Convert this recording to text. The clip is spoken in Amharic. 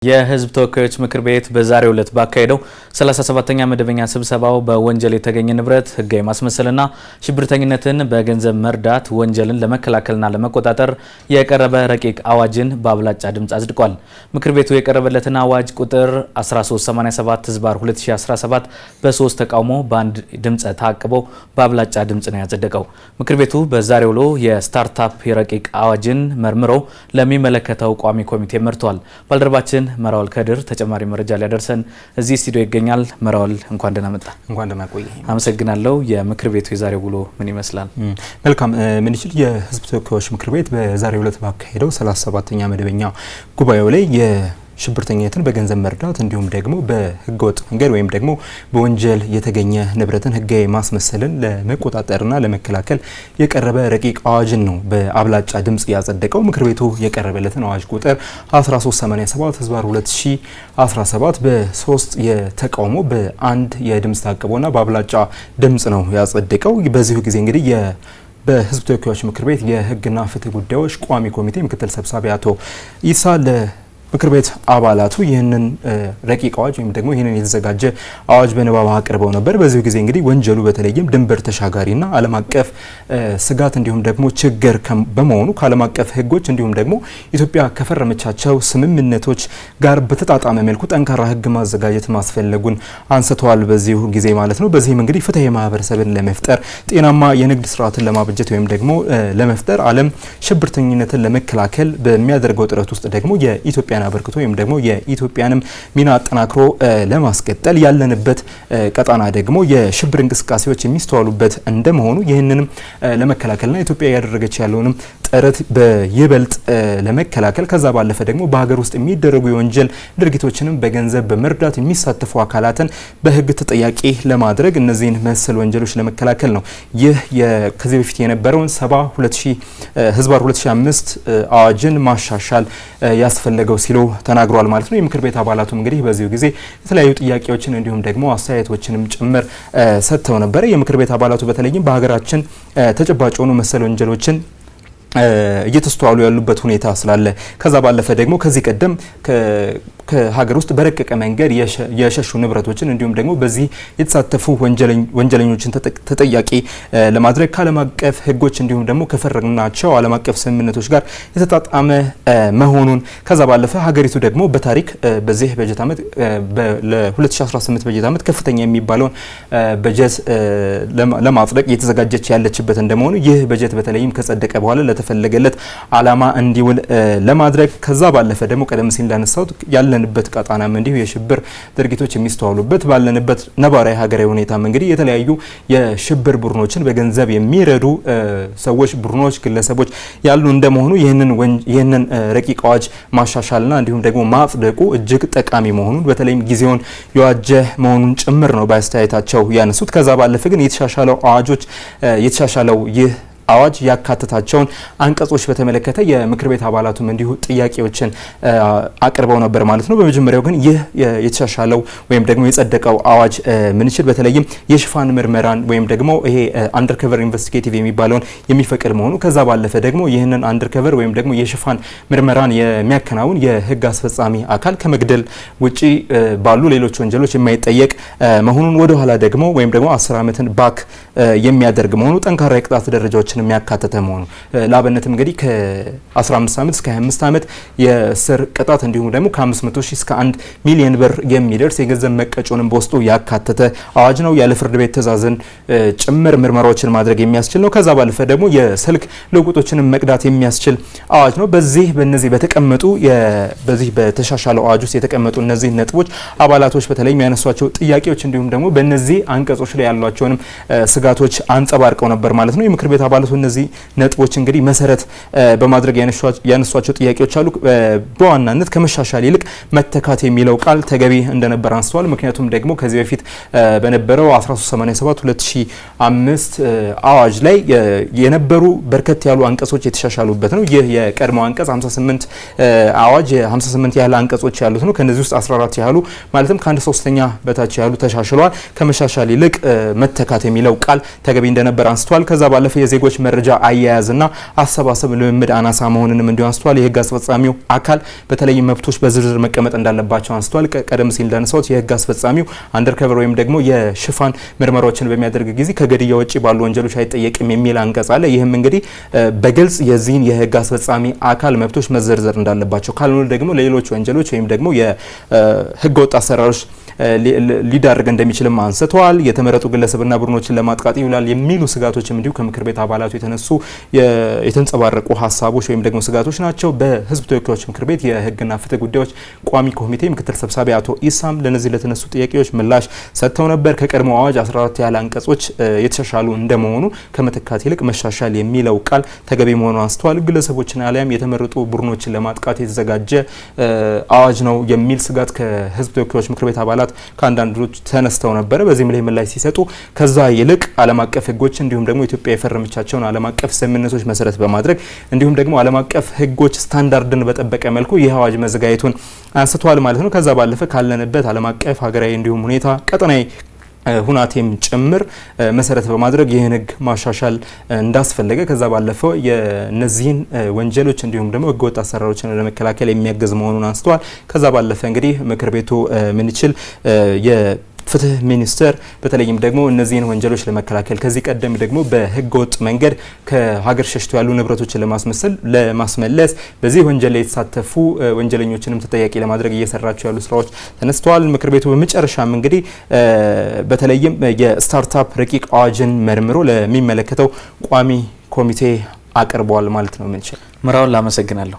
የህዝብ ተወካዮች ምክር ቤት በዛሬው ዕለት ባካሄደው 37ኛ መደበኛ ስብሰባው በወንጀል የተገኘ ንብረት ህጋዊ ማስመሰልና ሽብርተኝነትን በገንዘብ መርዳት ወንጀልን ለመከላከልና ለመቆጣጠር የቀረበ ረቂቅ አዋጅን በአብላጫ ድምጽ አጽድቋል። ምክር ቤቱ የቀረበለትን አዋጅ ቁጥር 1387/2017 በ3 ተቃውሞ በአንድ ድምጽ ታቅቦ በአብላጫ ድምጽ ነው ያጸደቀው። ምክር ቤቱ በዛሬው ውሎ የስታርታፕ የረቂቅ አዋጅን መርምሮ ለሚመለከተው ቋሚ ኮሚቴ መርቷል። ባልደረባችን መራውል ከድር ተጨማሪ መረጃ ሊያደርሰን እዚህ ስቱዲዮ ይገኛል። መራውል እንኳን ደህና መጣ። እንኳን ደህና ቆይ። አመሰግናለሁ። የምክር ቤቱ የዛሬው ውሎ ምን ይመስላል? መልካም ምንችል የህዝብ ተወካዮች ምክር ቤት በዛሬው ዕለት ባካሄደው 37ኛ መደበኛ ጉባኤው ላይ ሽብርተኝነትን በገንዘብ መርዳት እንዲሁም ደግሞ በህገወጥ መንገድ ወይም ደግሞ በወንጀል የተገኘ ንብረትን ህጋዊ ማስመሰልን ለመቆጣጠርና ለመከላከል የቀረበ ረቂቅ አዋጅን ነው በአብላጫ ድምጽ ያጸደቀው። ምክር ቤቱ የቀረበለትን አዋጅ ቁጥር 1387/2017 በ3 የተቃውሞ በአንድ የድምጽ ታቅቦና በአብላጫ ድምጽ ነው ያጸደቀው። በዚሁ ጊዜ እንግዲህ በህዝብ ተወካዮች ምክር ቤት የህግና ፍትህ ጉዳዮች ቋሚ ኮሚቴ ምክትል ሰብሳቢ አቶ ኢሳ ምክር ቤት አባላቱ ይህንን ረቂቅ አዋጅ ወይም ደግሞ ይህንን የተዘጋጀ አዋጅ በንባብ አቅርበው ነበር። በዚህ ጊዜ እንግዲህ ወንጀሉ በተለይም ድንበር ተሻጋሪና ዓለም አቀፍ ስጋት እንዲሁም ደግሞ ችግር በመሆኑ ከዓለም አቀፍ ህጎች እንዲሁም ደግሞ ኢትዮጵያ ከፈረመቻቸው ስምምነቶች ጋር በተጣጣመ መልኩ ጠንካራ ህግ ማዘጋጀት ማስፈለጉን አንስተዋል። በዚሁ ጊዜ ማለት ነው። በዚህም እንግዲህ ፍትሐዊ ማህበረሰብን ለመፍጠር ጤናማ የንግድ ስርዓትን ለማበጀት ወይም ደግሞ ለመፍጠር ዓለም ሽብርተኝነትን ለመከላከል በሚያደርገው ጥረት ውስጥ ደግሞ የኢትዮጵያ አበርክቶ ወይም ደግሞ የኢትዮጵያንም ሚና አጠናክሮ ለማስቀጠል ያለንበት ቀጣና ደግሞ የሽብር እንቅስቃሴዎች የሚስተዋሉበት እንደመሆኑ ይህንንም ለመከላከልና ኢትዮጵያ ያደረገች ያለውንም ጥረት በይበልጥ ለመከላከል ከዛ ባለፈ ደግሞ በሀገር ውስጥ የሚደረጉ የወንጀል ድርጊቶችንም በገንዘብ በመርዳት የሚሳተፉ አካላትን በህግ ተጠያቂ ለማድረግ እነዚህን መሰል ወንጀሎች ለመከላከል ነው። ይህ ከዚህ በፊት የነበረውን 70/2005 አዋጅን ማሻሻል ያስፈለገው ሲሉ ተናግሯል ማለት ነው። የምክር ቤት አባላቱም እንግዲህ በዚሁ ጊዜ የተለያዩ ጥያቄዎችን እንዲሁም ደግሞ አስተያየቶችንም ጭምር ሰጥተው ነበር። የምክር ቤት አባላቱ በተለይም በሀገራችን ተጨባጭ የሆኑ መሰል ወንጀሎችን እየተስተዋሉ ያሉበት ሁኔታ ስላለ ከዛ ባለፈ ደግሞ ከዚህ ቀደም ከሀገር ውስጥ በረቀቀ መንገድ የሸሹ ንብረቶችን እንዲሁም ደግሞ በዚህ የተሳተፉ ወንጀለኞችን ተጠያቂ ለማድረግ ከዓለም አቀፍ ህጎች እንዲሁም ደግሞ ከፈረምናቸው ዓለም አቀፍ ስምምነቶች ጋር የተጣጣመ መሆኑን ከዛ ባለፈ ሀገሪቱ ደግሞ በታሪክ በዚህ በጀት ዓመት ለ2018 በጀት ዓመት ከፍተኛ የሚባለውን በጀት ለማጽደቅ እየተዘጋጀች ያለችበት እንደመሆኑ ይህ በጀት በተለይም ከጸደቀ በኋላ ለተፈለገለት ዓላማ እንዲውል ለማድረግ ከዛ ባለፈ ደግሞ ቀደም ሲል እንዳነሳሁት ያለንበት ቀጣናም እንዲሁ የሽብር ድርጊቶች የሚስተዋሉበት ባለንበት ነባራዊ ሀገራዊ ሁኔታም እንግዲህ የተለያዩ የሽብር ቡድኖችን በገንዘብ የሚረዱ ሰዎች፣ ቡድኖች፣ ግለሰቦች ያሉ እንደመሆኑ ይህንን ረቂቅ አዋጅ ማሻሻልና እንዲሁም ደግሞ ማጽደቁ እጅግ ጠቃሚ መሆኑን በተለይም ጊዜውን የዋጀ መሆኑን ጭምር ነው በአስተያየታቸው ያነሱት። ከዛ ባለፈ ግን የተሻሻለው ይህ አዋጅ ያካተታቸውን አንቀጾች በተመለከተ የምክር ቤት አባላቱም እንዲሁ ጥያቄዎችን አቅርበው ነበር ማለት ነው። በመጀመሪያው ግን ይህ የተሻሻለው ወይም ደግሞ የጸደቀው አዋጅ ምንችል በተለይም የሽፋን ምርመራን ወይም ደግሞ ይሄ አንደርከቨር ኢንቨስቲጌቲቭ የሚባለውን የሚፈቅድ መሆኑ ከዛ ባለፈ ደግሞ ይህንን አንደርከቨር ወይም ደግሞ የሽፋን ምርመራን የሚያከናውን የህግ አስፈጻሚ አካል ከመግደል ውጪ ባሉ ሌሎች ወንጀሎች የማይጠየቅ መሆኑን ወደ ኋላ ደግሞ ወይም ደግሞ 10 ዓመትን ባክ የሚያደርግ መሆኑ ጠንካራ የቅጣት ደረጃዎችን የሚያካተተ መሆኑ ለአብነትም እንግዲህ ከ15 ዓመት እስከ 25 ዓመት የእስር ቅጣት እንዲሁም ደግሞ ከ500 ሺህ እስከ 1 ሚሊዮን ብር የሚደርስ የገንዘብ መቀጮንም በውስጡ ያካተተ አዋጅ ነው። ያለ ፍርድ ቤት ትዕዛዝን ጭምር ምርመራዎችን ማድረግ የሚያስችል ነው። ከዛ ባለፈ ደግሞ የስልክ ልውውጦችንም መቅዳት የሚያስችል አዋጅ ነው። በእነዚህ በተቀመጡ በዚህ በተሻሻለው አዋጅ ውስጥ የተቀመጡ እነዚህ ነጥቦች አባላቶች በተለይ የሚያነሷቸው ጥያቄዎች እንዲሁም ደግሞ በእነዚህ አንቀጾች ላይ ያሏቸውንም ስጋቶች አንጸባርቀው ነበር ማለት ነው። የምክር ቤት አባላቱ እነዚህ ነጥቦች እንግዲህ መሰረት በማድረግ ያነሷቸው ጥያቄዎች አሉ። በዋናነት ከመሻሻል ይልቅ መተካት የሚለው ቃል ተገቢ እንደነበር አንስተዋል። ምክንያቱም ደግሞ ከዚህ በፊት በነበረው 1387/2005 አዋጅ ላይ የነበሩ በርከት ያሉ አንቀጾች የተሻሻሉበት ነው። ይህ የቀድሞው አንቀጽ 58 አዋጅ 58 ያህል አንቀጾች ያሉት ነው። ከነዚህ ውስጥ 14 ያህሉ ማለትም ከ1/3 በታች ያሉ ተሻሽለዋል። ከመሻሻል ይልቅ መተካት የሚለው ቃል ተገቢ እንደነበር አንስተዋል። ከዛ ባለፈ የዜጎች የሰዎች መረጃ አያያዝና አሰባሰብ ልምምድ አናሳ መሆኑንም እንዲሁ አንስተዋል። የህግ አስፈጻሚው አካል በተለይም መብቶች በዝርዝር መቀመጥ እንዳለባቸው አንስተዋል። ቀደም ሲል እንዳነሳሁት የህግ አስፈጻሚው አንደርከቨር ወይም ደግሞ የሽፋን ምርመራዎችን በሚያደርግ ጊዜ ከግድያ ውጭ ባሉ ወንጀሎች አይጠየቅም የሚል አንቀጽ አለ። ይህም እንግዲህ በግልጽ የዚህን የህግ አስፈጻሚ አካል መብቶች መዘርዘር እንዳለባቸው ካልሆነ ደግሞ ለሌሎች ወንጀሎች ወይም ደግሞ የህገ ወጥ አሰራሮች ሊዳርግ እንደሚችልም አንስተዋል። የተመረጡ ግለሰብና ቡድኖችን ለማጥቃት ይውላል የሚሉ ስጋቶችም እንዲሁ ከምክር ቤት አባላቱ የተንጸባረቁ ሀሳቦች ወይም ደግሞ ስጋቶች ናቸው። በህዝብ ተወካዮች ምክር ቤት የህግና ፍትህ ጉዳዮች ቋሚ ኮሚቴ ምክትል ሰብሳቢ አቶ ኢሳም ለነዚህ ለተነሱ ጥያቄዎች ምላሽ ሰጥተው ነበር። ከቀድሞ አዋጅ 14 ያለ አንቀጾች የተሻሻሉ እንደመሆኑ ከመተካት ይልቅ መሻሻል የሚለው ቃል ተገቢ መሆኑን አንስተዋል። ግለሰቦችን አሊያም የተመረጡ ቡድኖችን ለማጥቃት የተዘጋጀ አዋጅ ነው የሚል ስጋት ከህዝብ ተወካዮች ምክር ቤት አባላት ከአንዳንዶች ተነስተው ነበረ። በዚህም ላይ ምላሽ ሲሰጡ ከዛ ይልቅ ዓለም አቀፍ ህጎች እንዲሁም ደግሞ ኢትዮጵያ የፈረመቻቸውን ዓለም አቀፍ ስምምነቶች መሰረት በማድረግ እንዲሁም ደግሞ ዓለም አቀፍ ህጎች ስታንዳርድን በጠበቀ መልኩ ይህ አዋጅ መዘጋጀቱን አንስተዋል ማለት ነው። ከዛ ባለፈ ካለንበት ዓለም አቀፍ ሀገራዊ እንዲሁም ሁኔታ ቀጠናዊ ሁናቴም ጭምር መሰረት በማድረግ ይህን ህግ ማሻሻል እንዳስፈለገ ከዛ ባለፈው የነዚህን ወንጀሎች እንዲሁም ደግሞ ህገወጥ አሰራሮችን ለመከላከል የሚያግዝ መሆኑን አንስተዋል። ከዛ ባለፈ እንግዲህ ምክር ቤቱ ምን ይችል ፍትህ ሚኒስቴር በተለይም ደግሞ እነዚህን ወንጀሎች ለመከላከል ከዚህ ቀደም ደግሞ በህገወጥ መንገድ ከሀገር ሸሽተው ያሉ ንብረቶችን ለማስመለስ በዚህ ወንጀል ላይ የተሳተፉ ወንጀለኞችንም ተጠያቂ ለማድረግ እየሰራቸው ያሉ ስራዎች ተነስተዋል። ምክር ቤቱ በመጨረሻም እንግዲህ በተለይም የስታርታፕ ረቂቅ አዋጅን መርምሮ ለሚመለከተው ቋሚ ኮሚቴ አቅርበዋል ማለት ነው። ምን ይችላል ምራውን ላመሰግናለሁ።